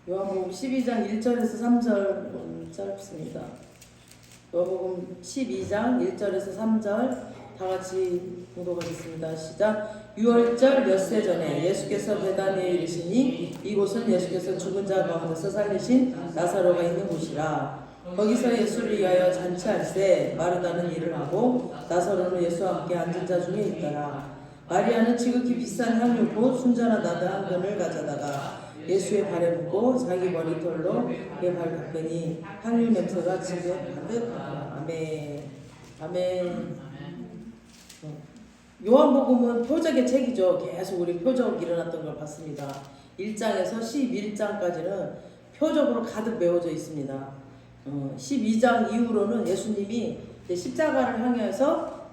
요한복음 12장 1절에서 3절 짧습니다. 요한복음 12장 1절에서 3절 다 같이 공독하겠습니다. 시작. 6월절 엿새 전에 예수께서 베다니에 이르시니 이곳은 예수께서 죽은 자 가운데서 살리신 나사로가 있는 곳이라. 거기서 예수를 위하여 잔치할세 마르다는 일을 하고 나사로는 예수와 함께 앉은 자 중에 있더라. 마리아는 지극히 비싼 향유 곧 순전한 나드 한 근을 가져다가 예수의 발에 붓고 자기 머리털로 그의 발 닦으니 향유 냄새가 집에 가득하더라. 아멘. 아멘. 요한복음은 표적의 책이죠. 계속 우리 표적 일어났던 걸 봤습니다. 1장에서 11장까지는 표적으로 가득 메워져 있습니다. 12장 이후로는 예수님이 이제 십자가를 향해서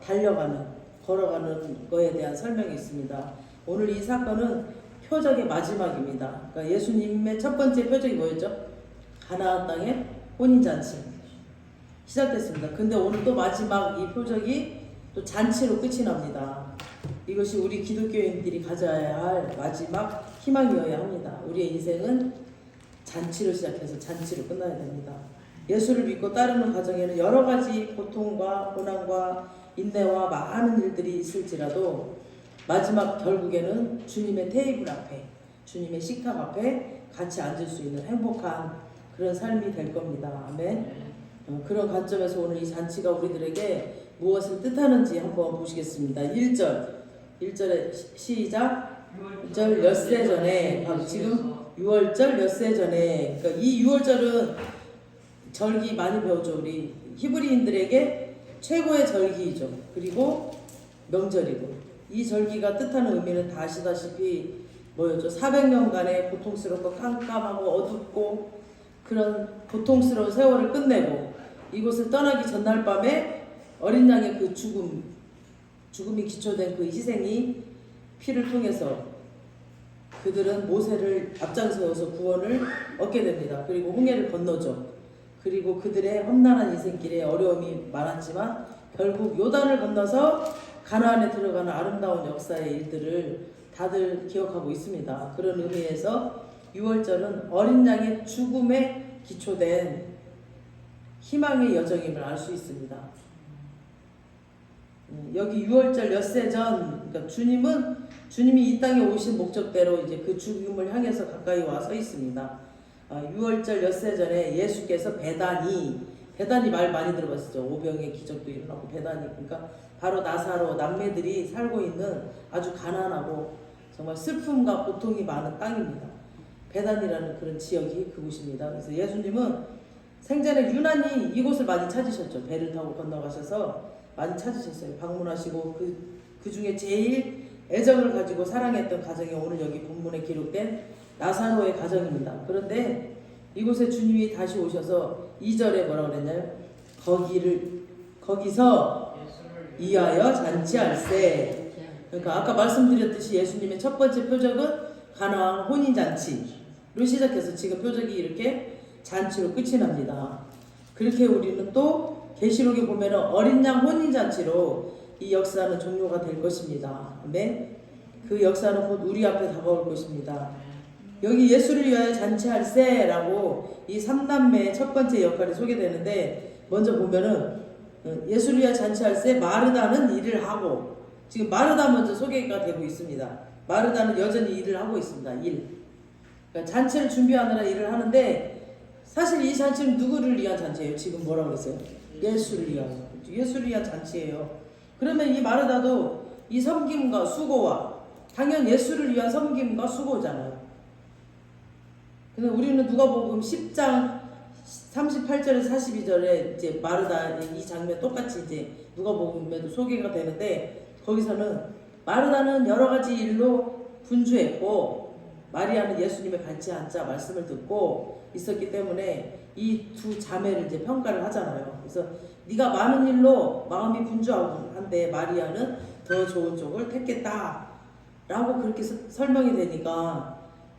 걸어가는 거에 대한 설명이 있습니다. 오늘 이 사건은 표적의 마지막입니다. 그러니까 예수님의 첫 번째 표적이 뭐였죠? 가나안 땅의 혼인잔치 시작됐습니다. 근데 오늘 또 마지막 이 표적이 또 잔치로 끝이 납니다. 이것이 우리 기독교인들이 가져야 할 마지막 희망이어야 합니다. 우리의 인생은 잔치로 시작해서 잔치로 끝나야 됩니다. 예수를 믿고 따르는 과정에는 여러 가지 고통과 고난과 인내와 많은 일들이 있을지라도 마지막 결국에는 주님의 테이블 앞에, 주님의 식탁 앞에 같이 앉을 수 있는 행복한 그런 삶이 될 겁니다. 아멘. 그런 관점에서 오늘 이 잔치가 우리들에게 무엇을 뜻하는지 한번 보시겠습니다. 1절에 시작. 6월 엿새 전에, 지금 6월절 엿새 전에, 그러니까 이 6월절은 절기 많이 배우죠. 우리 히브리인들에게 최고의 절기이죠. 그리고 명절이고. 이 절기가 뜻하는 의미는 다 아시다시피 뭐였죠? 400년간의 고통스럽고 깜깜하고 어둡고 그런 고통스러운 세월을 끝내고 이곳을 떠나기 전날 밤에 어린 양의 그 죽음이 기초된 그 희생이 피를 통해서 그들은 모세를 앞장서서 구원을 얻게 됩니다. 그리고 홍해를 건너죠. 그리고 그들의 험난한 인생길에 어려움이 많았지만 결국 요단을 건너서 가나안에 들어가는 아름다운 역사의 일들을 다들 기억하고 있습니다. 그런 의미에서 6월절은 어린 양의 죽음에 기초된 희망의 여정임을 알 수 있습니다. 여기 6월절 엿새 전, 그러니까 주님이 이 땅에 오신 목적대로 이제 그 죽음을 향해서 가까이 와 서 있습니다. 6월절 엿새 전에 예수께서 베다니 말 많이 들어봤었죠. 오병의 기적도 일어나고 베다니, 그러니까 바로 나사로 남매들이 살고 있는 아주 가난하고 정말 슬픔과 고통이 많은 땅입니다. 베다니라는 그런 지역이 그곳입니다. 그래서 예수님은 생전에 유난히 이곳을 많이 찾으셨죠. 배를 타고 건너가셔서 많이 찾으셨어요. 방문하시고 그 중에 제일 애정을 가지고 사랑했던 가정이 오늘 여기 본문에 기록된 나사로의 가정입니다. 그런데 이곳에 주님이 다시 오셔서 2절에 뭐라고 그랬나요? 거기서 이하여 잔치할세. 그러니까 아까 말씀드렸듯이 예수님의 첫 번째 표적은 가나안 혼인잔치로 시작해서 지금 표적이 이렇게 잔치로 끝이 납니다. 그렇게 우리는 또 계시록에 보면 어린 양 혼인잔치로 이 역사는 종료가 될 것입니다. 아멘. 그 역사는 곧 우리 앞에 다가올 것입니다. 여기 예수를 위하여 잔치할세라고 이 3남매의 첫 번째 역할이 소개되는데 먼저 보면은 예수를 위하여 잔치할세 마르다는 일을 하고, 지금 마르다 먼저 소개가 되고 있습니다. 마르다는 여전히 일을 하고 있습니다. 그러니까 잔치를 준비하느라 일을 하는데 사실 이 잔치는 누구를 위한 잔치예요? 지금 뭐라고 그랬어요? 예수를 위한 잔치예요. 그러면 이 마르다도 이 섬김과 수고와 당연 예수를 위한 섬김과 수고잖아요. 근데 우리는 누가복음 10장 38절에서 42절에 이제 마르다 이 장면 똑같이 이제 누가복음에도 소개가 되는데 거기서는 마르다는 여러 가지 일로 분주했고 마리아는 예수님의 같이 앉아 말씀을 듣고 있었기 때문에 이 두 자매를 이제 평가를 하잖아요. 그래서 네가 많은 일로 마음이 분주하고 한데 마리아는 더 좋은 쪽을 택했다라고 그렇게 설명이 되니까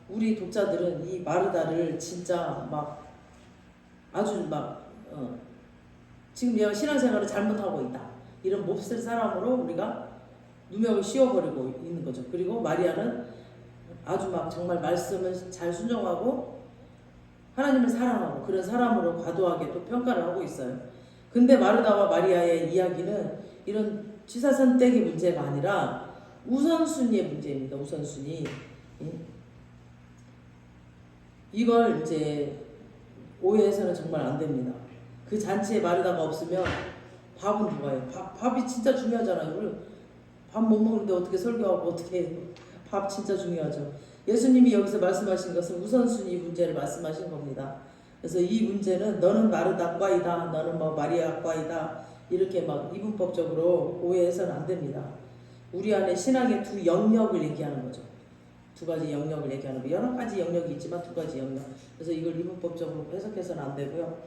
우리 독자들은 이 마르다를 진짜 막 아주 지금 얘가 신앙생활을 잘못하고 있다 이런 몹쓸 사람으로 우리가 누명을 씌워버리고 있는 거죠. 그리고 마리아는 아주 막 정말 말씀을 잘 순종하고 하나님을 사랑하고 그런 사람으로 과도하게 또 평가를 하고 있어요. 근데 마르다와 마리아의 이야기는 이런 취사 선택의 문제가 아니라 우선순위의 문제입니다. 우선순위. 이걸 이제 오해해서는 정말 안 됩니다. 그 잔치에 마르다가 없으면 밥은 누가 해요? 밥이 진짜 중요하잖아요. 우리 밥 못 먹는데 어떻게 설교하고 어떻게 해요? 밥 진짜 중요하죠. 예수님이 여기서 말씀하신 것은 우선순위 문제를 말씀하신 겁니다. 그래서 이 문제는 너는 마르다과이다, 너는 뭐 마리아과이다 이렇게 막 이분법적으로 오해해서는 안 됩니다. 우리 안에 신앙의 두 영역을 얘기하는 거죠. 두 가지 영역을 얘기하는 거. 여러 가지 영역이 있지만 두 가지 영역. 그래서 이걸 이분법적으로 해석해서는 안 되고요.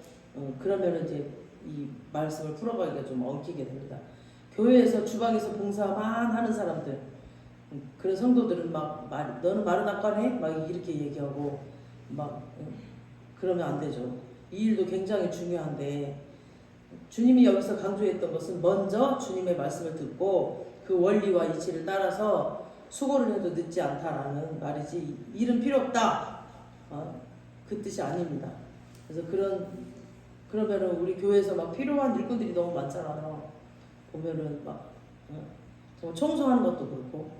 그러면 이제 이 말씀을 풀어가기가 좀 엉키게 됩니다. 교회에서 주방에서 봉사만 하는 사람들, 그런 성도들은 막 너는 마르다과네? 막 이렇게 얘기하고 막 그러면 안 되죠. 이 일도 굉장히 중요한데 주님이 여기서 강조했던 것은 먼저 주님의 말씀을 듣고 그 원리와 이치를 따라서 수고를 해도 늦지 않다라는 말이지 일은 필요 없다. 그 뜻이 아닙니다. 그래서 그러면은 우리 교회에서 막 필요한 일꾼들이 너무 많잖아요. 보면은 막 정말 청소하는 것도 그렇고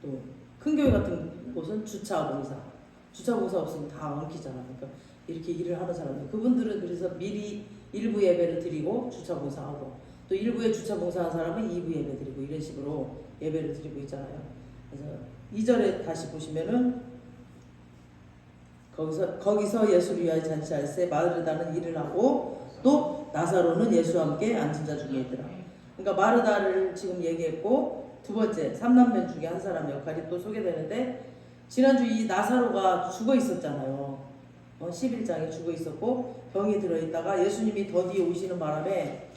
또 큰 교회 같은 곳은 주차 봉사 없으면 다 엉키잖아. 그러니까 이렇게 일을 하는 사람들 그분들은 그래서 미리 일부 예배를 드리고 주차 봉사하고 또 일부에 주차 봉사한 사람은 2부 예배 드리고 이런 식으로 예배를 드리고 있잖아요. 그래서 2절에 다시 보시면은 거기서 예수를 위하여 잔치할세 마르다는 일을 하고 또 나사로는 예수와 함께 앉은 자 중에 있더라. 그러니까 마르다를 지금 얘기했고 두 번째 3남매 중에 한 사람 역할이 또 소개되는데 지난주 이 나사로가 죽어 있었잖아요. 11장에 죽어 있었고 병이 들어있다가 예수님이 더디에 오시는 바람에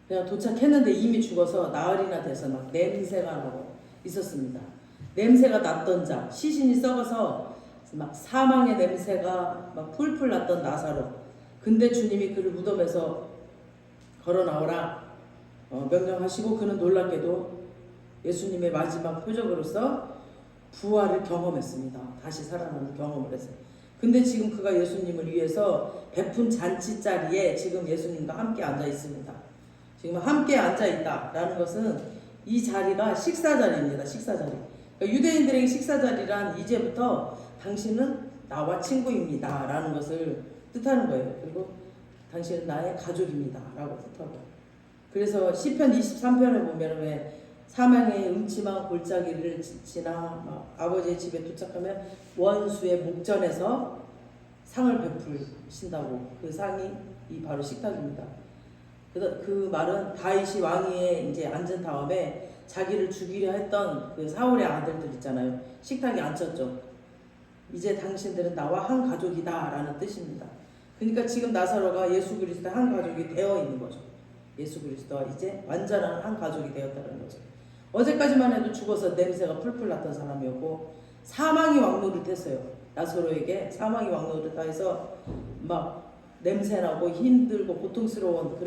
그냥 도착했는데 이미 죽어서 나흘이나 돼서 막 냄새가 나고 있었습니다. 냄새가 났던 자, 시신이 썩어서 막 사망의 냄새가 막 풀풀 났던 나사로. 근데 주님이 그를 무덤에서 걸어 나오라 명령하시고 그는 놀랍게도 예수님의 마지막 표적으로서 부활을 경험했습니다. 다시 살아나는 경험을 했어요. 근데 지금 그가 예수님을 위해서 베푼 잔치 자리에 지금 예수님과 함께 앉아 있습니다. 지금 함께 앉아 있다라는 것은 이 자리가 식사 자리입니다. 식사 자리. 그러니까 유대인들에게 식사 자리란 이제부터 당신은 나와 친구입니다 라는 것을 뜻하는 거예요. 그리고 당신은 나의 가족입니다 라고 뜻하고. 그래서 시편 23편에 보면 왜 사망의 음침한 골짜기를 지나 아버지의 집에 도착하면 원수의 목전에서 상을 베풀신다고. 그 상이 이 바로 식탁입니다. 그 말은 다윗이 왕위에 이제 앉은 다음에 자기를 죽이려 했던 그 사울의 아들들 있잖아요. 식탁에 앉혔죠. 이제 당신들은 나와 한 가족이다 라는 뜻입니다. 그러니까 지금 나사로가 예수 그리스도의 한 가족이 되어 있는 거죠. 예수 그리스도와 이제 완전한 한 가족이 되었다는 거죠. 어제까지만 해도 죽어서 냄새가 풀풀 났던 사람이었고 사망이 왕노릇했어요. 나사로에게 사망이 왕노릇해서 막 냄새나고 힘들고 고통스러운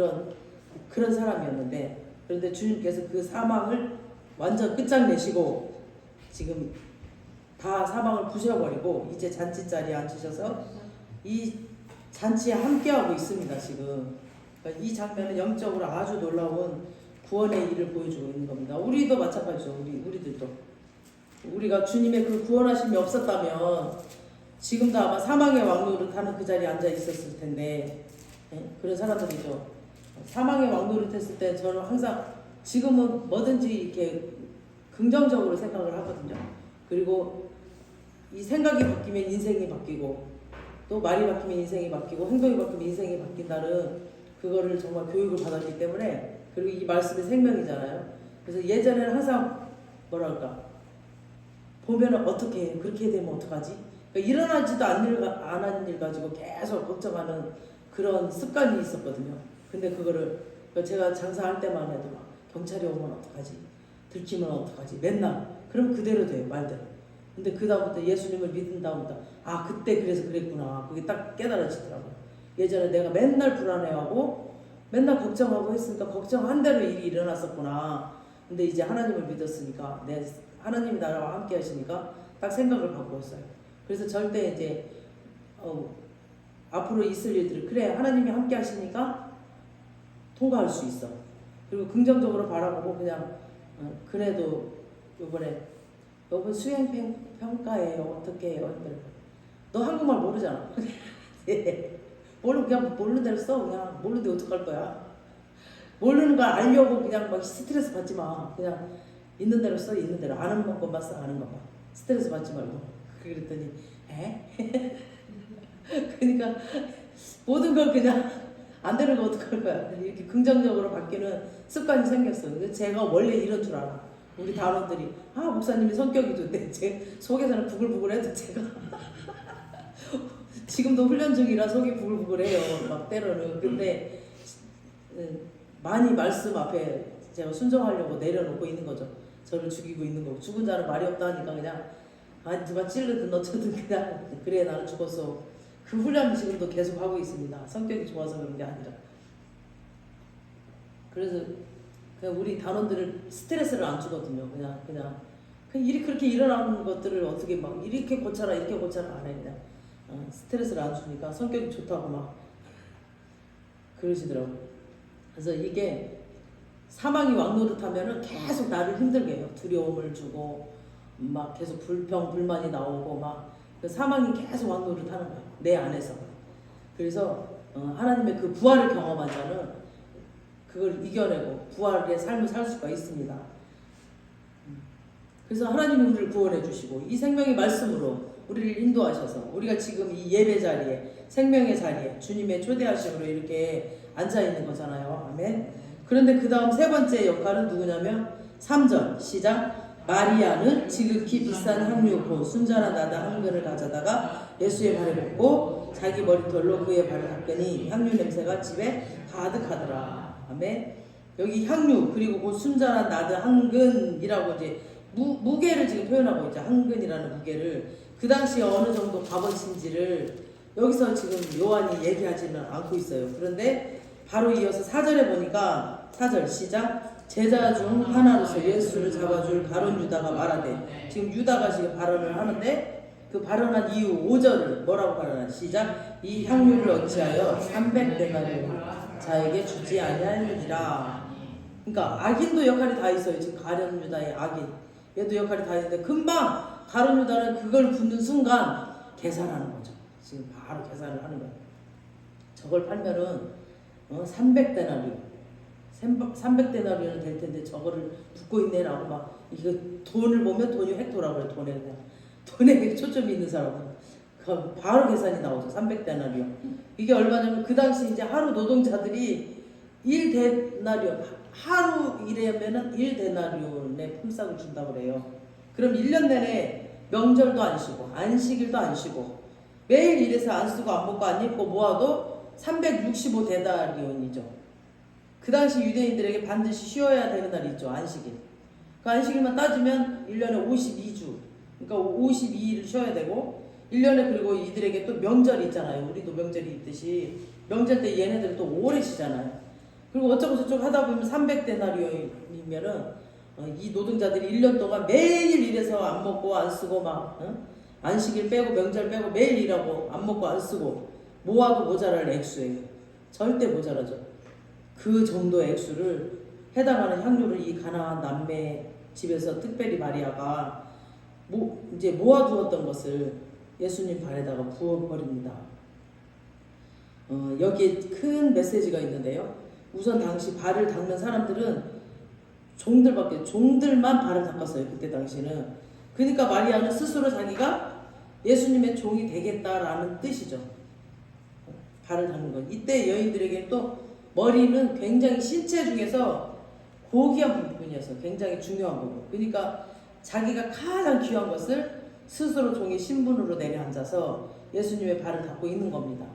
그런 사람이었는데, 그런데 주님께서 그 사망을 완전 끝장내시고 지금 다 사망을 부셔버리고 이제 잔치 자리에 앉으셔서 이 잔치에 함께하고 있습니다. 지금 그러니까 이 장면은 영적으로 아주 놀라운 구원의 일을 보여주고 있는 겁니다. 우리도 마찬가지죠. 우리들도 우리가 주님의 그 구원하심이 없었다면 지금도 아마 사망의 왕노릇하는 그 자리에 앉아 있었을 텐데, 그런 사람들이죠. 사망의 왕노릇했을 때 저는 항상 지금은 뭐든지 이렇게 긍정적으로 생각을 하거든요. 그리고 이 생각이 바뀌면 인생이 바뀌고 또 말이 바뀌면 인생이 바뀌고 행동이 바뀌면 인생이 바뀐다는 그거를 정말 교육을 받았기 때문에, 그리고 이 말씀이 생명이잖아요. 그래서 예전에는 항상 뭐랄까 보면은 어떻게 그렇게 되면 어떡하지? 그러니까 일어나지도 않은 일 가지고 계속 걱정하는 그런 습관이 있었거든요. 근데 그거를 제가 장사할 때만 해도 막 경찰이 오면 어떡하지? 들키면 어떡하지? 맨날 그럼 그대로 돼요. 말대로. 근데 그 다음부터 예수님을 믿은 다음부터 그때 그래서 그랬구나. 그게 딱 깨달아지더라고요. 예전에 내가 맨날 불안해하고 맨날 걱정하고 했으니까 걱정한 대로 일이 일어났었구나. 근데 이제 하나님을 믿었으니까 하나님이 나와 함께 하시니까 딱 생각을 바꾸었어요. 그래서 절대 이제 앞으로 있을 일들을 그래 하나님이 함께 하시니까 통과할 수 있어. 그리고 긍정적으로 바라보고 그냥 그래도 요번 수행 평가예요. 어떻게 해요? 너 한국말 모르잖아. 그냥 모르는 대로 써. 그냥 모르는데 어떡할 거야. 모르는 걸 알려고 그냥 막 스트레스 받지 마. 그냥 있는 대로 써. 있는 대로 아는 것만 써. 아는 것만. 스트레스 받지 말고. 그랬더니 에? 그러니까 모든 걸 그냥 안 되는 거 어떡할 거야. 이렇게 긍정적으로 바뀌는 습관이 생겼어. 근데 제가 원래 이런 줄 알아. 우리 단원들이 목사님이 성격이 좋대. 제 속에서는 부글부글해도 제가 지금도 훈련 중이라 속이 부글부글해요. 막 때로는. 근데 많이 말씀 앞에 제가 순종하려고 내려놓고 있는 거죠. 저를 죽이고 있는 거고. 죽은 자는 말이 없다 하니까 그냥 누가 찔르든 어쩌든 그냥 그래 나는 죽었어. 그 훈련을 지금도 계속 하고 있습니다. 성격이 좋아서 그런 게 아니라. 그래서 그냥 우리 단원들을 스트레스를 안 주거든요. 그냥 일이 그렇게 일어나는 것들을 어떻게 막 이렇게 고쳐라 이렇게 고쳐라 안 해. 그냥 스트레스를 안 주니까 성격이 좋다고 막 그러시더라고요. 그래서 이게 사망이 왕노릇하면은 계속 나를 힘들게 해요. 두려움을 주고 막 계속 불만이 나오고 막 그 사망이 계속 왕노릇하는 거예요. 내 안에서. 그래서 하나님의 그 부활을 경험한 자는 그걸 이겨내고 부활의 삶을 살 수가 있습니다. 그래서 하나님이 우리를 구원해 주시고 이 생명의 말씀으로 우리를 인도하셔서 우리가 지금 이 예배 자리에 생명의 자리에 주님의 초대하심으로 이렇게 앉아 있는 거잖아요. 아멘. 그런데 그 다음 세 번째 역할은 누구냐면 3절 시작. 마리아는 지극히 비싼 향유 곧 순전한 나다 한 근을 가져다가 예수의 발에 붓고 자기 머리털로 그의 발을 닦으니 향유 냄새가 집에 가득하더라. 아멘. 여기 향유 그리고 곧 순전한 나드 한 근이라고 이제 무게를 지금 표현하고 있죠. 한 근이라는 무게를 그 당시에 어느 정도 값어치인지를 여기서 지금 요한이 얘기하지는 않고 있어요. 그런데 바로 이어서 4절에 보니까 4절 시작. 제자 중 하나로서 예수를 잡아줄 가룟 유다가 말하되 지금 유다가 지금 발언을 하는데 그 발언한 이유 5절을 뭐라고 발언한 시작. 이 향유를 어찌하여 300데나리온 자에게 주지 아니하느니라. 그러니까 악인도 역할이 다 있어요. 지금 가룟 유다의 악인 얘도 역할이 다 있는데 금방 가룟 유다는 그걸 붓는 순간 계산하는 거죠. 지금 바로 계산을 하는 거예요. 저걸 팔면은 300데나리온 300데나리온은 될 텐데 저거를 붓고 있네라고 막 이거 돈을 보면 돈이 획도라고 해요. 돈에 초점이 있는 사람은 바로 계산이 나오죠. 300데나리온. 이게 얼마냐면 그 당시 이제 하루 노동자들이 1데나리온 하루 일하면은 1데나리온의 품삯을 준다고 그래요. 그럼 1년 내내 명절도 안 쉬고 안식일도 안 쉬고 매일 일해서 안 쓰고 안 먹고 안 입고 모아도 365데나리온이죠. 그 당시 유대인들에게 반드시 쉬어야 되는 날이 있죠. 안식일. 그 안식일만 따지면 1년에 52주. 그러니까 52일을 쉬어야 되고 1년에 그리고 이들에게 또 명절이 있잖아요. 우리도 명절이 있듯이 명절 때 얘네들은 또 오래 쉬잖아요. 그리고 어쩌고 저쩌고 하다 보면 300데나리온이면은 이 노동자들이 1년 동안 매일 일해서 안 먹고 안 쓰고 막 안식일 빼고 명절 빼고 매일 일하고 안 먹고 안 쓰고 모아도 모자랄 액수예요. 절대 모자라죠. 그 정도의 액수를 해당하는 향유를 이 가나안 남매 집에서 특별히 마리아가 이제 모아두었던 것을 예수님 발에다가 부어버립니다. 여기에 큰 메시지가 있는데요. 우선 당시 발을 닦는 사람들은 종들만 발을 닦았어요. 그때 당시는. 그러니까 마리아는 스스로 자기가 예수님의 종이 되겠다라는 뜻이죠. 발을 닦는 것. 이때 여인들에게 또 머리는 굉장히 신체 중에서 고귀한 부분이어서 굉장히 중요한 부분. 그러니까 자기가 가장 귀한 것을 스스로 종의 신분으로 내려앉아서 예수님의 발을 닦고 있는 겁니다.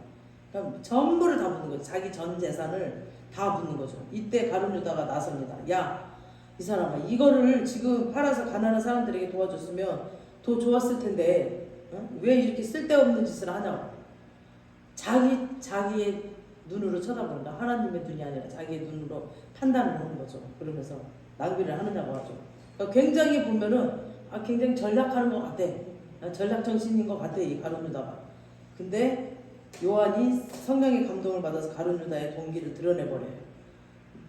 그러니까 전부를 다 붓는 거죠. 자기 전 재산을 다 붓는 거죠. 이때 가룟 유다가 나섭니다. 야, 이 사람아, 이거를 지금 팔아서 가난한 사람들에게 도와줬으면 더 좋았을 텐데 왜 이렇게 쓸데없는 짓을 하냐고. 자기의 눈으로 쳐다본다. 하나님의 눈이 아니라 자기의 눈으로 판단을 하는 거죠. 그러면서 낭비를 하느냐고 하죠. 그러니까 굉장히 보면은 굉장히 전략하는 것 같아. 전략 정신인 것 같아 이 가룟 유다가. 근데 요한이 성령의 감동을 받아서 가룟 유다의 동기를 드러내버려요.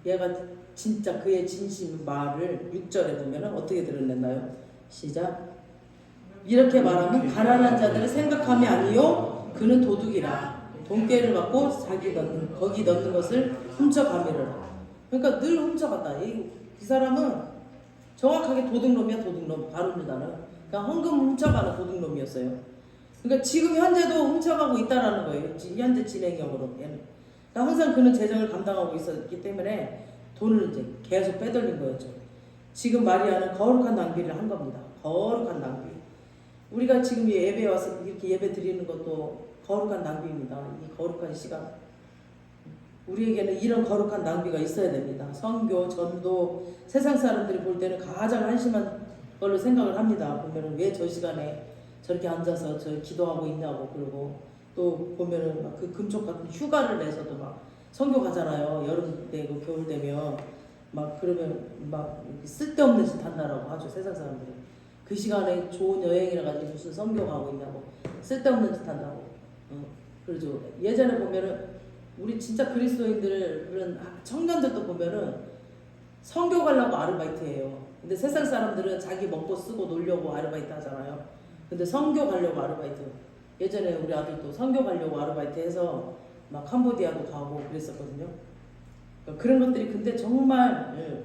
얘가 진짜 그의 진심 말을 6절에 보면 어떻게 드러냈나요? 시작. 이렇게 말하면 가난한 자들의 생각함이 아니요 그는 도둑이라 돈깨를 받고 거기 넣는 것을 훔쳐가미르라. 그러니까 늘 훔쳐갔다. 이 사람은 정확하게 도둑놈이야. 도둑놈. 가룟 유다는 그러니까 헌금 훔쳐가는 도둑놈이었어요. 그러니까 지금 현재도 훔쳐가고 있다라는 거예요. 현재 진행형으로. 그러니까 항상 그는 재정을 감당하고 있었기 때문에 돈을 이제 계속 빼돌린 거였죠. 지금 마리아는 거룩한 낭비를 한 겁니다. 거룩한 낭비. 우리가 지금 예배에 와서 이렇게 예배 드리는 것도 거룩한 낭비입니다. 이 거룩한 시간. 우리에게는 이런 거룩한 낭비가 있어야 됩니다. 선교, 전도, 세상 사람들이 볼 때는 가장 한심한 걸로 생각을 합니다. 보면은 왜 저 시간에 저렇게 앉아서 저 기도하고 있냐고. 그러고 또 보면은 막 그 금쪽 같은 휴가를 내서도 막 선교 가잖아요. 여름 되고 겨울 되면 막 그러면 막 쓸데없는 짓 한다라고 하죠. 세상 사람들이. 그 시간에 좋은 여행이라 가지고 무슨 선교 가고 있냐고. 쓸데없는 짓 한다고. 그러죠. 예전에 보면은 우리 진짜 그리스도인들은 청년들도 보면은 선교 가려고 아르바이트해요. 근데 세상 사람들은 자기 먹고 쓰고 놀려고 아르바이트 하잖아요. 근데 선교 가려고 아르바이트. 예전에 우리 아들도 선교 가려고 아르바이트 해서 막 캄보디아도 가고 그랬었거든요. 그러니까 그런 것들이 근데 정말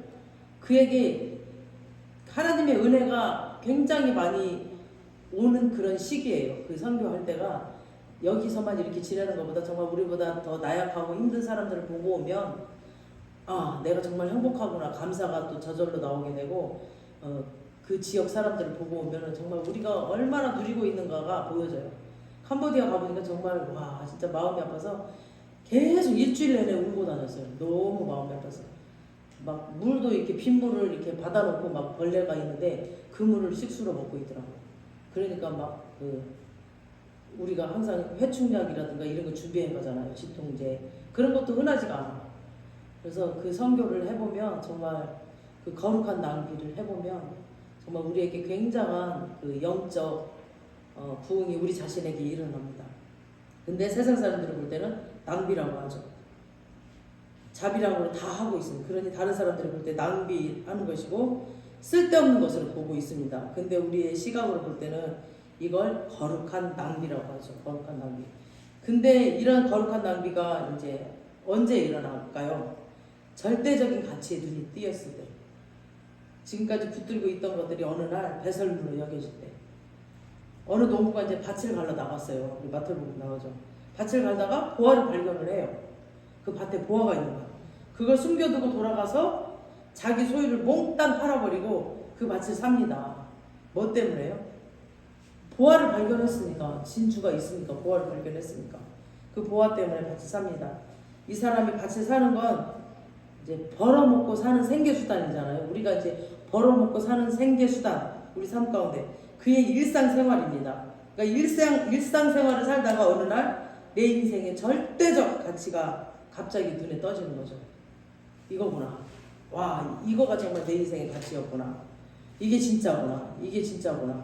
그에게 하나님의 은혜가 굉장히 많이 오는 그런 시기예요. 그 선교할 때가 여기서만 이렇게 지내는 것보다 정말 우리보다 더 나약하고 힘든 사람들을 보고 오면 아 내가 정말 행복하구나 감사가 또 저절로 나오게 되고 그 지역 사람들을 보고 오면 정말 우리가 얼마나 누리고 있는가가 보여져요. 캄보디아 가보니까 정말 와 진짜 마음이 아파서 계속 일주일 내내 울고 다녔어요. 너무 마음이 아파서 막 물도 이렇게 빗물을 이렇게 받아놓고 막 벌레가 있는데 그 물을 식수로 먹고 있더라고요. 그러니까 막 우리가 항상 회충약이라든가 이런 거 준비해 가잖아요. 진통제 그런 것도 흔하지가 않아. 그래서 그 선교를 해보면 정말 그 거룩한 낭비를 해보면 정말 우리에게 굉장한 그 영적 부흥이 우리 자신에게 일어납니다. 근데 세상 사람들이 볼 때는 낭비라고 하죠. 자비랑으로 다 하고 있습니다. 그러니 다른 사람들이 볼 때 낭비하는 것이고 쓸데없는 것으로 보고 있습니다. 근데 우리의 시각으로 볼 때는 이걸 거룩한 낭비라고 하죠. 거룩한 낭비. 근데 이런 거룩한 낭비가 이제 언제 일어날까요? 절대적인 가치에 눈이 띄었을 때. 지금까지 붙들고 있던 것들이 어느 날 배설물로 여겨질 때. 어느 농부가 이제 밭을 갈러 나갔어요. 우리 마태복음 나오죠. 밭을 갈다가 보화를 발견을 해요. 그 밭에 보화가 있는 거야. 그걸 숨겨두고 돌아가서 자기 소유를 몽땅 팔아버리고 그 밭을 삽니다. 뭐 때문에요? 보화를 발견했으니까. 진주가 있으니까 보화를 발견했으니까. 그 보화 때문에 밭을 삽니다. 이 사람이 밭을 사는 건 이제 벌어먹고 사는 생계수단이잖아요. 우리가 이제 벌어먹고 사는 생계수단, 우리 삶 가운데 그의 일상생활입니다. 그러니까 일상생활을 살다가 어느 날 내 인생의 절대적 가치가 갑자기 눈에 떠지는 거죠. 이거구나. 와, 이거가 정말 내 인생의 가치였구나. 이게 진짜구나. 이게 진짜구나.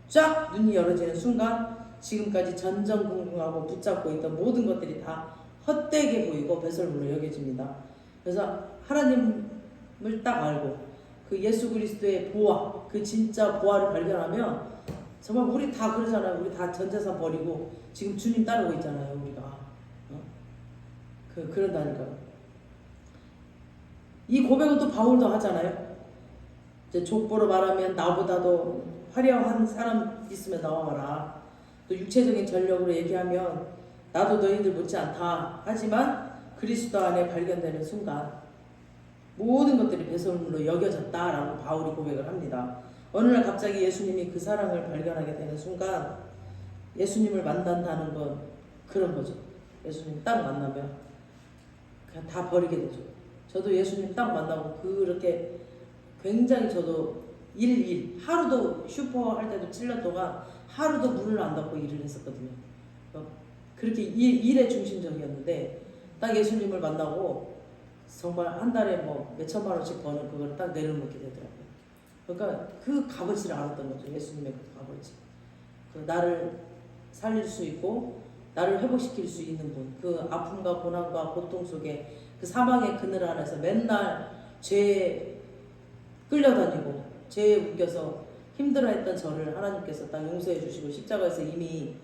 쫙 눈이 열어지는 순간 지금까지 전전긍긍하고 붙잡고 있던 모든 것들이 다 헛되게 보이고 배설물로 여겨집니다. 그래서 하나님을 딱 알고 그 예수 그리스도의 보화, 그 진짜 보화를 발견하면 정말 우리 다 그러잖아요. 우리 다 전 재산 버리고 지금 주님 따르고 있잖아요. 우리가 그런다니까요. 이 고백은 또 바울도 하잖아요. 이제 족보로 말하면 나보다도 화려한 사람 있으면 나와봐라. 또 육체적인 전력으로 얘기하면 나도 너희들 못지않다. 하지만 그리스도 안에 발견되는 순간 모든 것들이 배설물로 여겨졌다라고 바울이 고백을 합니다. 어느 날 갑자기 예수님이 그 사랑을 발견하게 되는 순간 예수님을 만난다는 건 그런 거죠. 예수님 딱 만나면 그냥 다 버리게 되죠. 저도 예수님 딱 만나고 그렇게 굉장히 저도 하루도 슈퍼 할 때도 7년 동안 하루도 문을 안 닫고 일을 했었거든요. 그렇게 일에 중심적이었는데 딱 예수님을 만나고 정말 한 달에 뭐 몇천만 원씩 버는 그걸 딱 내려놓게 되더라고요. 그러니까 그 값어치를 알았던 거죠. 예수님의 그 값어치. 나를 살릴 수 있고 나를 회복시킬 수 있는 분, 그 아픔과 고난과 고통 속에 그 사망의 그늘 안에서 맨날 죄에 끌려다니고 죄에 묶여서 힘들어했던 저를 하나님께서 딱 용서해 주시고 십자가에서 이미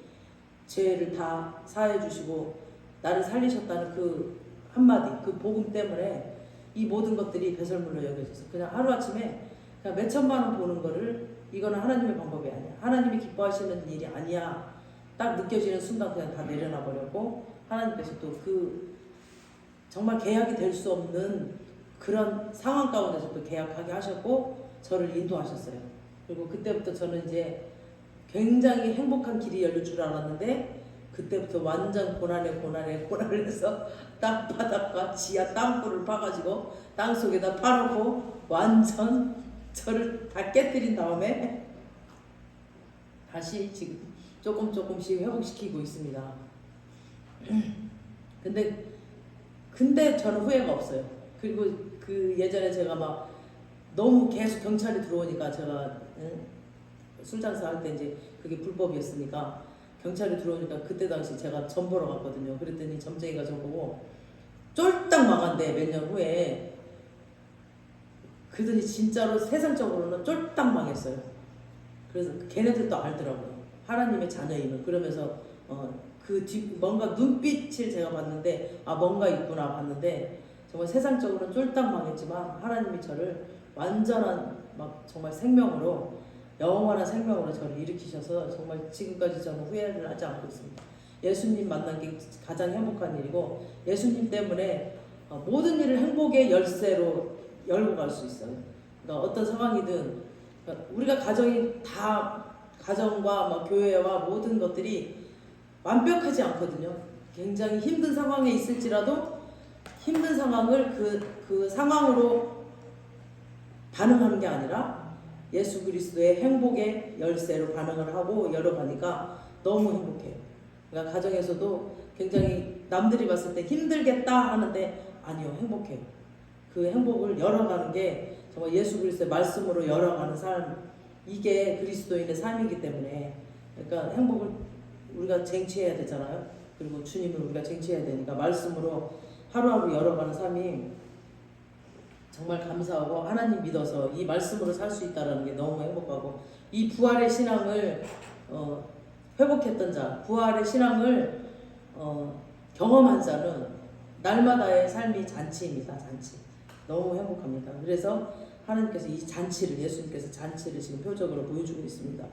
죄를 다 사해 주시고 나를 살리셨다는 그 한마디, 그 복음 때문에 이 모든 것들이 배설물로 여겨져서 그냥 하루아침에 그냥 몇 천만 원 보는 거를 이거는 하나님의 방법이 아니야, 하나님이 기뻐하시는 일이 아니야 딱 느껴지는 순간 그냥 다 내려놔 버렸고, 하나님께서 또 그 정말 계약이 될 수 없는 그런 상황 가운데서 또 계약하게 하셨고 저를 인도하셨어요. 그리고 그때부터 저는 이제 굉장히 행복한 길이 열릴 줄 알았는데 그때부터 완전 고난을 해서 땅바닥과 지하 땅굴을 파가지고 땅속에다 파놓고 완전 저를 다 깨뜨린 다음에 다시 지금 조금씩 회복시키고 있습니다. 근데 저는 후회가 없어요. 그리고 그 예전에 제가 막 너무 계속 경찰이 들어오니까 제가 술 장사할 때 이제 그게 불법이었으니까 경찰이 들어오니까 그때 당시 제가 점 보러 갔거든요. 그랬더니 점쟁이가 저보고 쫄딱 망한대, 몇 년 후에. 그러더니 진짜로 세상적으로는 쫄딱 망했어요. 그래서 걔네들도 알더라고요, 하나님의 자녀임을. 그러면서 그 뒤 뭔가 눈빛을 제가 봤는데 아 뭔가 있구나 봤는데 정말 세상적으로는 쫄딱 망했지만 하나님이 저를 완전한 막 정말 생명으로, 영원한 생명으로 저를 일으키셔서 정말 지금까지 저는 후회를 하지 않고 있습니다. 예수님 만난 게 가장 행복한 일이고 예수님 때문에 모든 일을 행복의 열쇠로 열고 갈 수 있어요. 그러니까 어떤 상황이든, 그러니까 우리가 가정과 막 교회와 모든 것들이 완벽하지 않거든요. 굉장히 힘든 상황에 있을지라도 힘든 상황을 그 상황으로 반응하는 게 아니라 예수 그리스도의 행복의 열쇠로 반응을 하고 열어가니까 너무 행복해요. 그러니까 가정에서도 굉장히 남들이 봤을 때 힘들겠다 하는데 아니요, 행복해요. 그 행복을 열어가는 게 정말 예수 그리스도의 말씀으로 열어가는 삶, 이게 그리스도인의 삶이기 때문에, 그러니까 행복을 우리가 쟁취해야 되잖아요. 그리고 주님을 우리가 쟁취해야 되니까 말씀으로 하루하루 열어가는 삶이 정말 감사하고 하나님 믿어서 이 말씀으로 살 수 있다는 게 너무 행복하고, 이 부활의 신앙을 회복했던 자, 부활의 신앙을 경험한 자는 날마다의 삶이 잔치입니다. 잔치. 너무 행복합니다. 그래서 하나님께서 이 잔치를, 예수님께서 잔치를 지금 표적으로 보여주고 있습니다.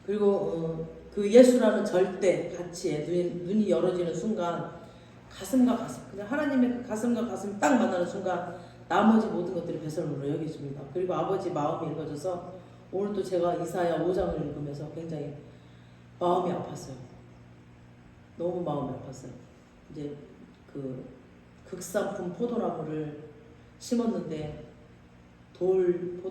그리고 그 예수라는 절대 가치에 눈이 열어지는 순간 가슴과 가슴, 그냥 하나님의 그 가슴과 가슴이 딱 만나는 순간 나머지 모든 것들이 배설물로 여겨집니다. 그리고 아버지 마음이 읽어져서 오늘 또 제가 이사야 5장을 읽으면서 굉장히 마음이 아팠어요. 너무 마음이 아팠어요. 이제 그 극산품 포도나무를 심었는데 돌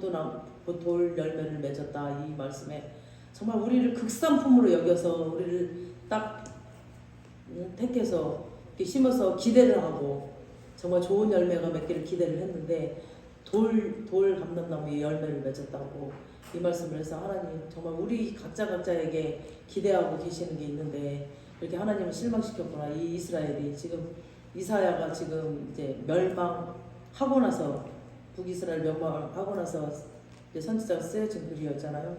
열매를 맺었다, 이 말씀에 정말 우리를 극산품으로 여겨서 우리를 딱 택해서 이렇게 심어서 기대를 하고 정말 좋은 열매가 맺기를 기대를 했는데 돌 감람나무에 열매를 맺었다고 이 말씀을 해서, 하나님 정말 우리 각자에게 기대하고 계시는 게 있는데 이렇게 하나님을 실망시켰구나. 이 이스라엘이 지금, 이사야가 지금 이제 멸망하고 나서, 북이스라엘 멸망하고 나서 이제 선지자가 쓰여진 글이었잖아요.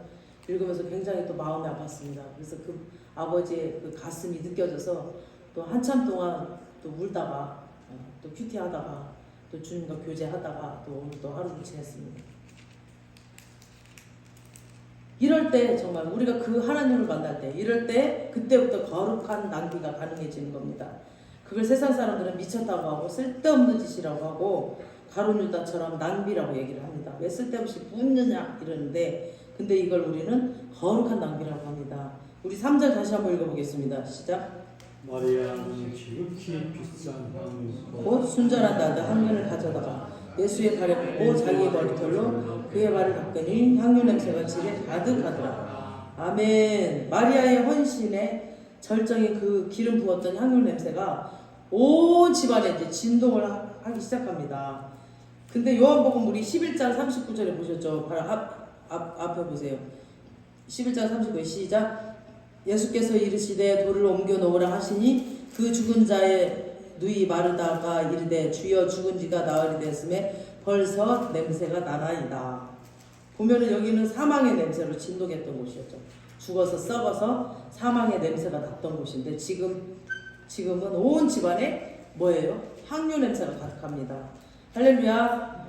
읽으면서 굉장히 또 마음이 아팠습니다. 그래서 그 아버지의 그 가슴이 느껴져서 또 한참 동안 또 울다가 또 큐티하다가 또 주님과 교제하다가 또 오늘 또 하루를 지냈습니다. 이럴 때 정말 우리가 그 하나님을 만날 때, 이럴 때 그때부터 거룩한 낭비가 가능해지는 겁니다. 그걸 세상 사람들은 미쳤다고 하고 쓸데없는 짓이라고 하고 가룟 유다처럼 낭비라고 얘기를 합니다. 왜 쓸데없이 묻느냐 이러는데, 근데 이걸 우리는 거룩한 낭비라고 합니다. 우리 3절 다시 한번 읽어보겠습니다. 시작. 마리아는 지극히 비싼 향유 곧 순전한 나드 한 면을 가져다가 예수의 발에 붓고 자기의 머리털로 그의 발을 닦으니 향유 냄새가 집에 가득하더라. 아멘. 마리아의 헌신에 절정의 그 기름 부었던 향유 냄새가 온 집안에 이제 진동을 하기 시작합니다. 근데 요한복음 우리 11장 39절에 보셨죠? 바로 앞에 보세요. 11장 39절 시작. 예수께서 이르시되 돌을 옮겨 놓으라 하시니 그 죽은 자의 누이 마르다가 이르되 주여 죽은 지가 나흘이 됐음에 벌써 냄새가 나나이다. 보면은 여기는 사망의 냄새로 진동했던 곳이었죠. 죽어서 썩어서 사망의 냄새가 났던 곳인데 지금은 온 집안에 뭐예요? 향유 냄새가 가득합니다. 할렐루야.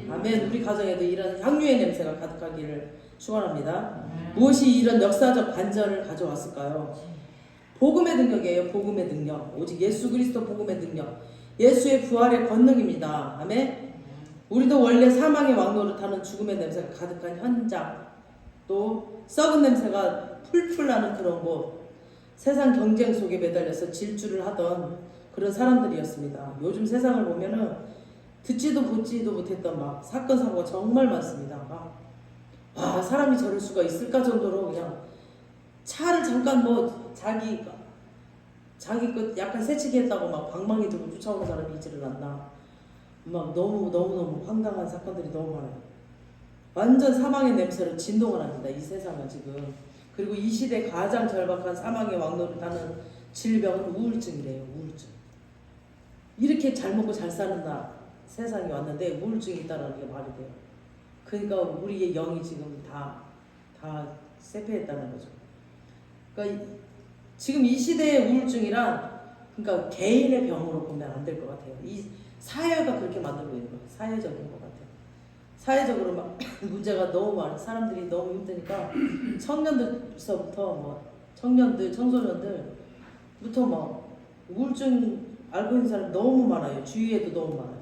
아멘. 우리 가정에도 이런 향유의 냄새가 가득하기를 축원합니다. 무엇이 이런 역사적 반전을 가져왔을까요? 복음의 능력이에요. 복음의 능력. 오직 예수 그리스도 복음의 능력. 예수의 부활의 권능입니다. 아멘. 우리도 원래 사망의 왕노릇하는 죽음의 냄새가 가득한 현장, 또 썩은 냄새가 풀풀 나는 그런 곳, 세상 경쟁 속에 매달려서 질주를 하던 그런 사람들이었습니다. 요즘 세상을 보면은 듣지도 보지도 못했던 막 사건 사고가 정말 많습니다. 와, 사람이 저럴 수가 있을까 정도로 그냥 차를 잠깐 뭐 자기 그 약간 새치기 했다고 막 방망이 들고 쫓아오는 사람이 있지를 않나. 막 너무 황당한 사건들이 너무 많아요. 완전 사망의 냄새로 진동을 합니다. 이 세상은 지금. 그리고 이 시대 가장 절박한 사망의 왕노릇하는 질병은 우울증이래요. 우울증. 이렇게 잘 먹고 잘 사는 세상이 왔는데 우울증이 있다는 게 말이 돼요. 그러니까 우리의 영이 지금 다 쇠퇴했다는 거죠. 그러니까 지금 이 시대의 우울증이란 그러니까 개인의 병으로 보면 안 될 것 같아요. 이 사회가 그렇게 만들고 있는 거예요. 사회적인 것 같아요. 사회적으로 막 문제가 너무 많아. 사람들이 너무 힘드니까 청년들서부터 뭐 청년들, 청소년들부터 막 우울증 알고 있는 사람 너무 많아요. 주위에도 너무 많아요.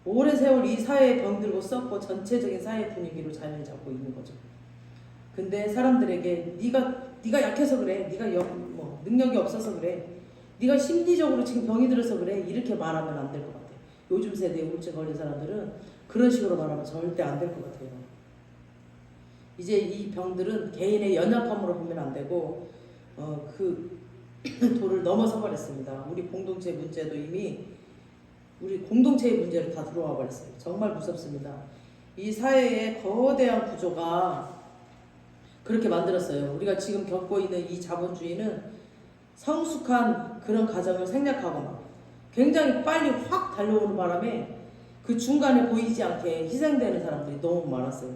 오랜 세월 이 사회에 병들고 썩고 전체적인 사회 분위기로 자리를 잡고 있는 거죠. 근데 사람들에게 네가 약해서 그래. 네가 능력이 없어서 그래. 네가 심리적으로 지금 병이 들어서 그래. 이렇게 말하면 안 될 것 같아요. 요즘 세대에 우울증 걸린 사람들은 그런 식으로 말하면 절대 안 될 것 같아요. 이제 이 병들은 개인의 연약함으로 보면 안 되고 그 도를 넘어서 버렸습니다. 우리 공동체 문제도 이미 우리 공동체의 문제로 다 들어와 버렸어요. 정말 무섭습니다. 이 사회의 거대한 구조가 그렇게 만들었어요. 우리가 지금 겪고 있는 이 자본주의는 성숙한 그런 가정을 생략하거나 굉장히 빨리 확 달려오는 바람에 그 중간에 보이지 않게 희생되는 사람들이 너무 많았어요.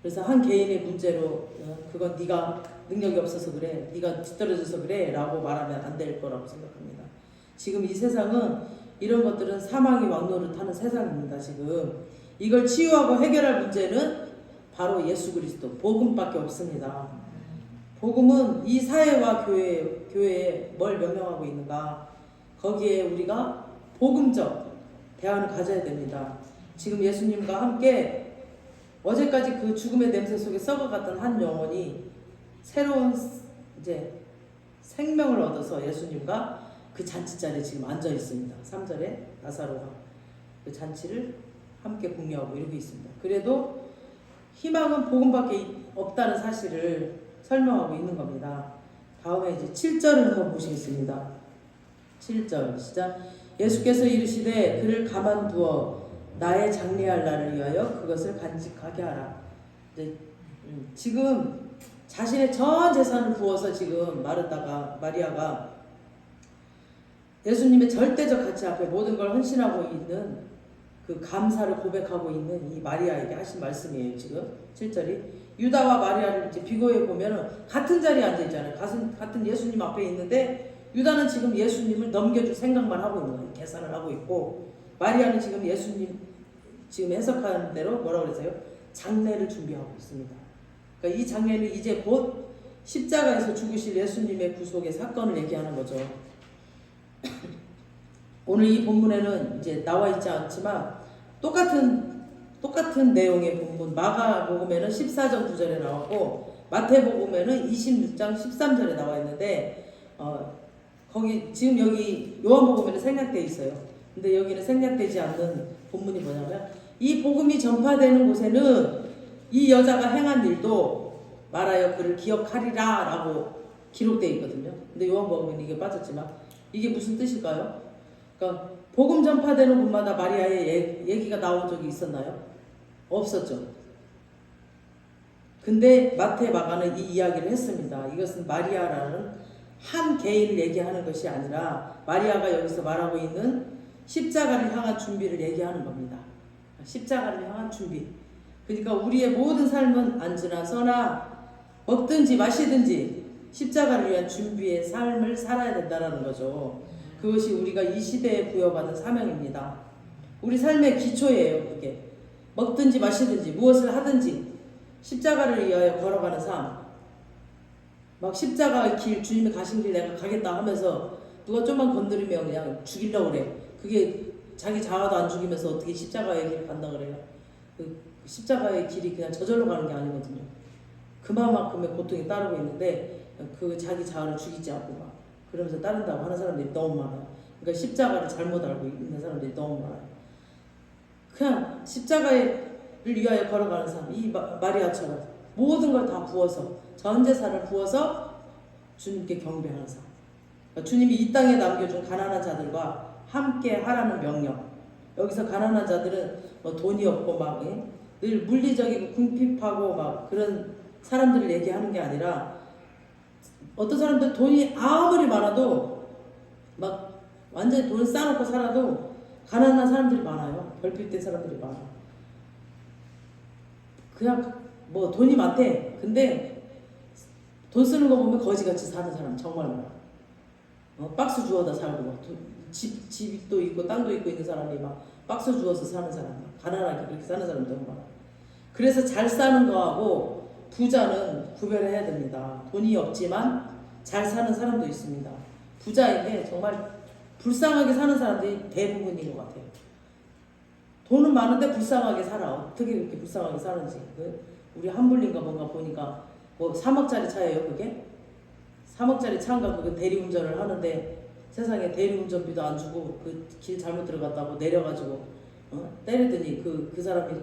그래서 한 개인의 문제로 그건 네가 능력이 없어서 그래, 네가 뒤떨어져서 그래 라고 말하면 안 될 거라고 생각합니다. 지금 이 세상은 이런 것들은 사망이 왕노릇하는 세상입니다. 지금 이걸 치유하고 해결할 문제는 바로 예수 그리스도 복음밖에 없습니다. 복음은 이 사회와 교회에 뭘 명령하고 있는가, 거기에 우리가 복음적 대안을 가져야 됩니다. 지금 예수님과 함께 어제까지 그 죽음의 냄새 속에 썩어갔던 한 영혼이 새로운 이제 생명을 얻어서 예수님과 그 잔치 자리에 지금 앉아 있습니다. 3절에 나사로가 그 잔치를 함께 공유하고 이러고 있습니다. 그래도 희망은 복음밖에 없다는 사실을 설명하고 있는 겁니다. 다음에 이제 7절을 한번 보시겠습니다. 7절 시작. 예수께서 이르시되 그를 가만두어 나의 장례할 날을 위하여 그것을 간직하게 하라. 이제 지금 자신의 전 재산을 부어서 지금 마리아가 예수님의 절대적 가치 앞에 모든 걸 헌신하고 있는 그 감사를 고백하고 있는 이 마리아에게 하신 말씀이에요. 지금 7절이 유다와 마리아를 이제 비교해 보면은 같은 자리에 앉아 있잖아요. 같은 예수님 앞에 있는데 유다는 지금 예수님을 넘겨줄 생각만 하고 있는 거예요. 계산을 하고 있고 마리아는 지금 예수님 지금 해석하는 대로 뭐라고 그랬어요? 장례를 준비하고 있습니다. 그러니까 이 장례는 이제 곧 십자가에서 죽으실 예수님의 구속의 사건을 얘기하는 거죠. 오늘 이 본문에는 이제 나와 있지 않지만 똑같은 내용의 본문 마가복음에는 14장 9절에 나왔고 마태복음에는 26장 13절에 나와 있는데 거기 지금 여기 요한복음에는 생략되어 있어요. 근데 여기는 생략되지 않는 본문이 뭐냐면 이 복음이 전파되는 곳에는 이 여자가 행한 일도 말하여 그를 기억하리라 라고 기록되어 있거든요. 근데 요한복음에는 이게 빠졌지만 이게 무슨 뜻일까요? 그러니까 복음 전파되는 곳마다 마리아의 얘기가 나온 적이 있었나요? 없었죠. 근데 마태, 마가는 이 이야기를 했습니다. 이것은 마리아라는 한 개인을 얘기하는 것이 아니라 마리아가 여기서 말하고 있는 십자가를 향한 준비를 얘기하는 겁니다. 십자가를 향한 준비. 그러니까 우리의 모든 삶은 안주나 서나 먹든지 마시든지 십자가를 위한 준비의 삶을 살아야 된다는 거죠. 그것이 우리가 이 시대에 부여받은 사명입니다. 우리 삶의 기초예요. 그게 먹든지 마시든지 무엇을 하든지 십자가를 위하여 걸어가는 삶. 막 십자가의 길, 주님이 가신 길 내가 가겠다 하면서 누가 좀만 건드리면 그냥 죽이려고 그래. 그게 자기 자아도 안 죽이면서 어떻게 십자가의 길을 간다 그래요. 그 십자가의 길이 그냥 저절로 가는 게 아니거든요. 그만큼의 고통이 따르고 있는데 그 자기 자아를 죽이지 않고 막 그러면서 따른다고 하는 사람들이 너무 많아요. 그러니까 십자가를 잘못 알고 있는 사람들이 너무 많아요. 그냥 십자가를 위하여 걸어가는 사람, 이 마리아처럼 모든 걸 다 부어서 전 재산을 부어서 주님께 경배하는 사람. 그러니까 주님이 이 땅에 남겨준 가난한 자들과 함께 하라는 명령. 여기서 가난한 자들은 뭐 돈이 없고 막 늘 물리적이고 궁핍하고 막 그런 사람들을 얘기하는 게 아니라 어떤 사람들 돈이 아무리 많아도 막 완전히 돈 쌓아놓고 살아도 가난한 사람들이 많아요. 별빛된 사람들이 많아. 그냥 뭐 돈이 많대. 근데 돈 쓰는 거 보면 거지같이 사는 사람 정말 많아. 박스 주워다 살고 막 집도 있고 땅도 있고 있는 사람이 막 박스 주워서 사는 사람, 가난하게 그렇게 사는 사람도 많아. 그래서 잘 사는 거하고 부자는 구별해야 됩니다. 돈이 없지만 잘 사는 사람도 있습니다. 부자인데 정말 불쌍하게 사는 사람들이 대부분인 것 같아요. 돈은 많은데 불쌍하게 살아. 어떻게 그렇게 불쌍하게 사는지. 우리 한불린가 뭔가 보니까 뭐 3억짜리 차예요 그게? 3억짜리 차인가 그거 대리운전을 하는데 세상에 대리운전비도 안 주고 그 길 잘못 들어갔다고 내려가지고 때리더니 그 사람이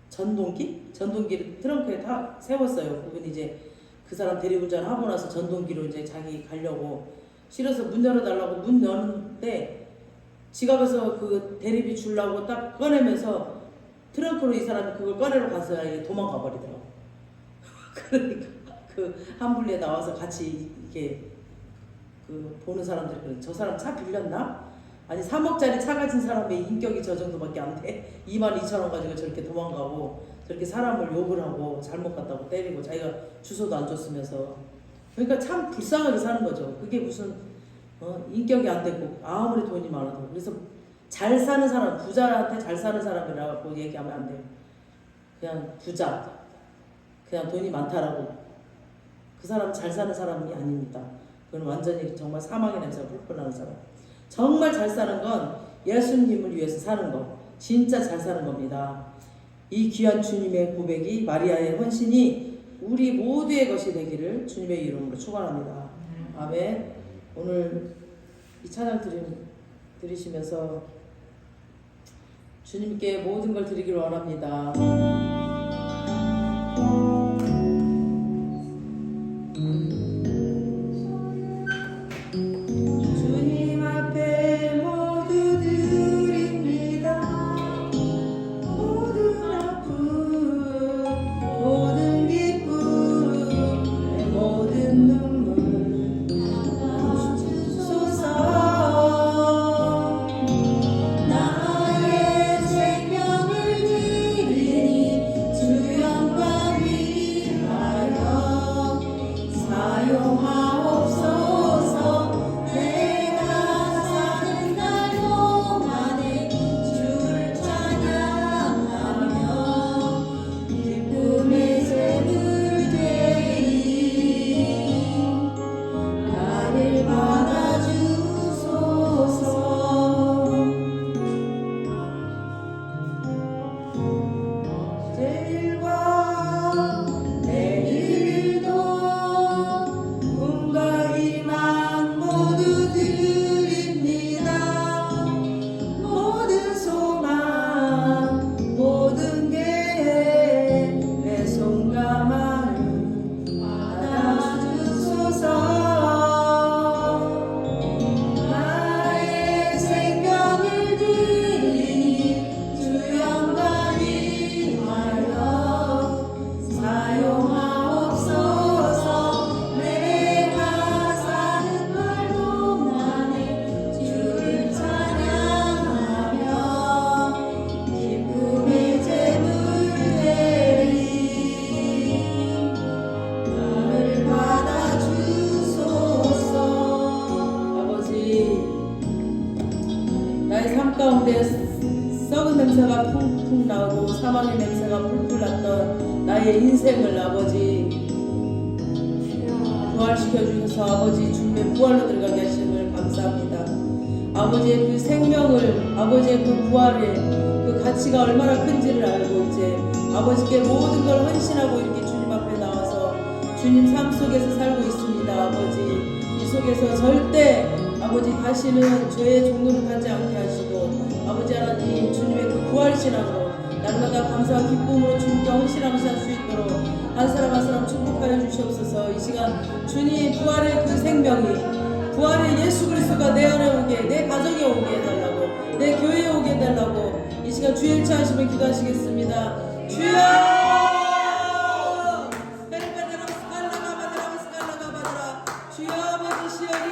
전동기를 트렁크에 다 세웠어요. 그분이 이제 그 사람 대리운전 하고 나서 전동기로 이제 자기 가려고 실어서 문 열어달라고 문 여는데 지갑에서 그 대리비 주려고 딱 꺼내면서 트렁크로 이 사람이 그걸 꺼내러 가서 이게 도망가 버리더라고. 그러니까 그 한불리에 나와서 같이 이렇게 그 보는 사람들이 저 사람 차 빌렸나? 아니 3억짜리 차 가진 사람의 인격이 저 정도밖에 안 돼. 22,000원 가지고 저렇게 도망가고 저렇게 사람을 욕을 하고 잘못 갔다고 때리고 자기가 주소도 안 줬으면서 그러니까 참 불쌍하게 사는 거죠. 그게 무슨 인격이 안 되고 아무리 돈이 많아도. 그래서 잘 사는 사람, 부자한테 잘 사는 사람이라고 얘기하면 안 돼요. 그냥 부자, 그냥 돈이 많다라고 그 사람은 잘 사는 사람이 아닙니다. 그건 완전히 정말 사망의 냄새가 뿔뿔 나는 사람. 정말 잘 사는 건 예수님을 위해서 사는 것, 진짜 잘 사는 겁니다. 이 귀한 주님의 고백이 마리아의 헌신이 우리 모두의 것이 되기를 주님의 이름으로 축원합니다. 아멘. 오늘 이 찬양 들으시면서 주님께 모든 걸 드리기를 원합니다. 가운데 썩은 냄새가 퉁퉁 나고 사망의 냄새가 풀풀 났던 나의 인생을 아버지 부활시켜 주셔서 아버지 주님의 부활로 들어가게 하심을 감사합니다. 아버지의 그 생명을 아버지의 그 부활의 그 가치가 얼마나 큰지를 알고 이제 아버지께 모든 걸 헌신하고 이렇게 주님 앞에 나와서 주님 삶 속에서 살고 있습니다. 아버지 이 속에서 절대 아버지 다시는 죄의 종로를 가지 않게 하시고 아버지 하나님 주님의 그 부활신앙으로 날마다 감사와 기쁨으로 주님께 헌신하면서 살 수 있도록 한 사람 한 사람 축복하여 주시옵소서. 이 시간 주님 부활의 그 생명이 부활의 예수 그리스도가 내 안에 오게 내 가정에 오게 해달라고 내 교회에 오게 해달라고 이 시간 주의 일치 하시면 기도하시겠습니다. 주여 주여 아버지 시여리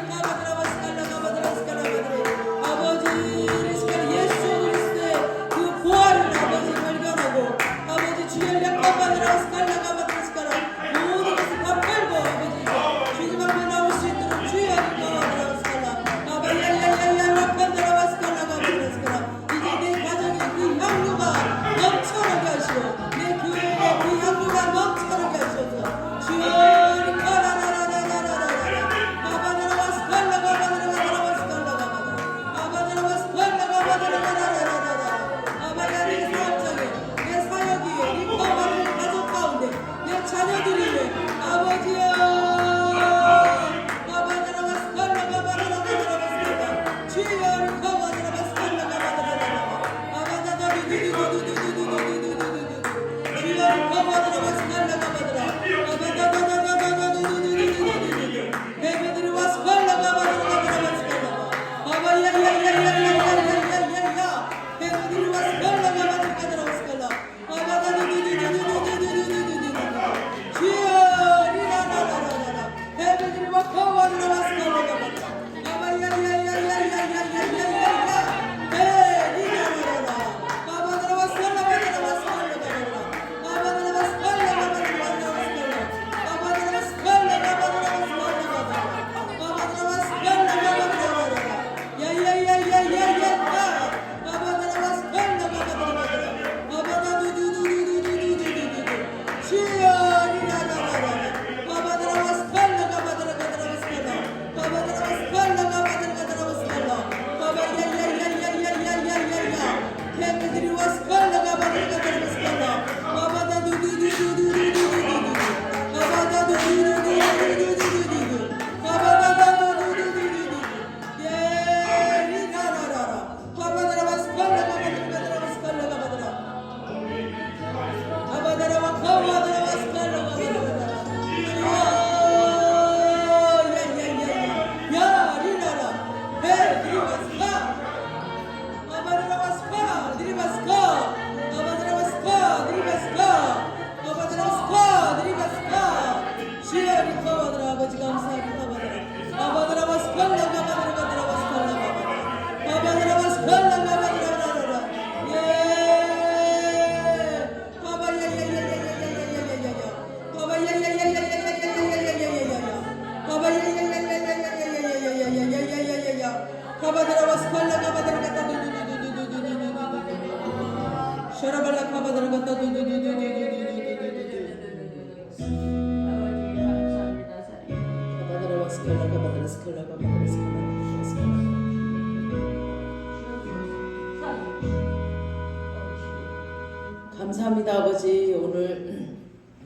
아버지 예수 그리스도의 그 부활을 아버지 발견하고 아버지 주여 약간바드라 스칼라가바드라 스칼라 모든 것을 다 팔고 아버지 주님 앞에 나올 수 있도록 주여 약간바드라 스칼라 아바야야야야 약간바드라 스칼라가바드라 스칼라 이제 내 가정에 그 향유가 넘쳐나게 하시고 내 교회에 그 향유가 넘쳐나게 하셔서 주여 감사합니다. 아버지 오늘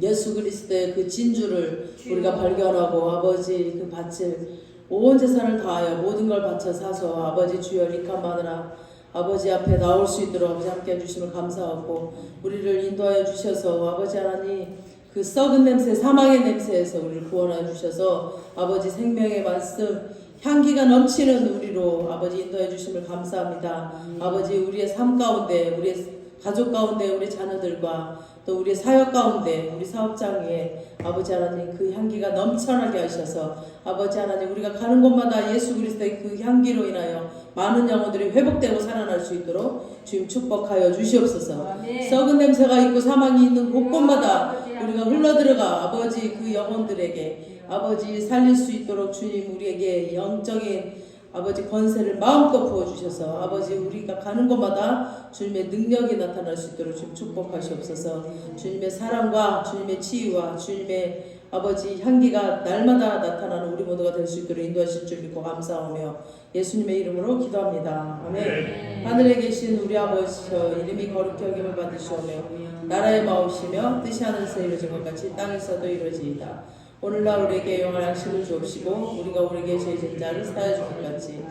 예수 그리스도의 그 진주를 우리가 발견하고 아버지 그 바칠 온 재산을 다하여 모든 걸 바쳐 사서 아버지 주여 리카마느라 아버지 앞에 나올 수 있도록 아버지 함께 해주시면 감사하고 우리를 인도하여 주셔서 아버지 하나님 그 썩은 냄새 사망의 냄새에서 우리를 구원하여 주셔서 아버지 생명의 말씀 향기가 넘치는 우리로 아버지 인도해 주심을 감사합니다. 아버지 우리의 삶 가운데 우리의 가족 가운데 우리 자녀들과 또 우리 사역 가운데 우리 사업장에 아버지 하나님 그 향기가 넘쳐나게 하셔서 아버지 하나님 우리가 가는 곳마다 예수 그리스도의 그 향기로 인하여 많은 영혼들이 회복되고 살아날 수 있도록 주님 축복하여 주시옵소서. 썩은 냄새가 있고 사망이 있는 곳곳마다 우리가 흘러들어가 아버지 그 영혼들에게 아버지 살릴 수 있도록 주님 우리에게 영적인 아버지 권세를 마음껏 부어주셔서 아버지 우리가 가는 곳마다 주님의 능력이 나타날 수 있도록 주님 축복하시옵소서. 주님의 사랑과 주님의 치유와 주님의 아버지 향기가 날마다 나타나는 우리 모두가 될 수 있도록 인도하실 줄 믿고 감사하며 예수님의 이름으로 기도합니다. 아멘. 하늘에 계신 우리 아버지여 이름이 거룩히 여김을 받으시오며 나라의 마옵시며 뜻이 하늘에서 이루어진 것 같이 땅에서도 이루어지이다. 오늘날 우리에게 영원한 양식을 주옵시고 우리가 우리에게 죄 진 자를 사하여 줄 것 같이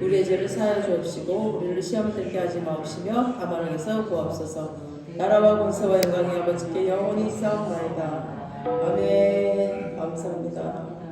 우리의 죄를 사하여 주옵시고 우리를 시험 들게 하지 마옵시며 다만 악에서 구하옵소서. 나라와 권세와 영광이 아버지께 영원히 있사옵나이다. 아멘. 감사합니다.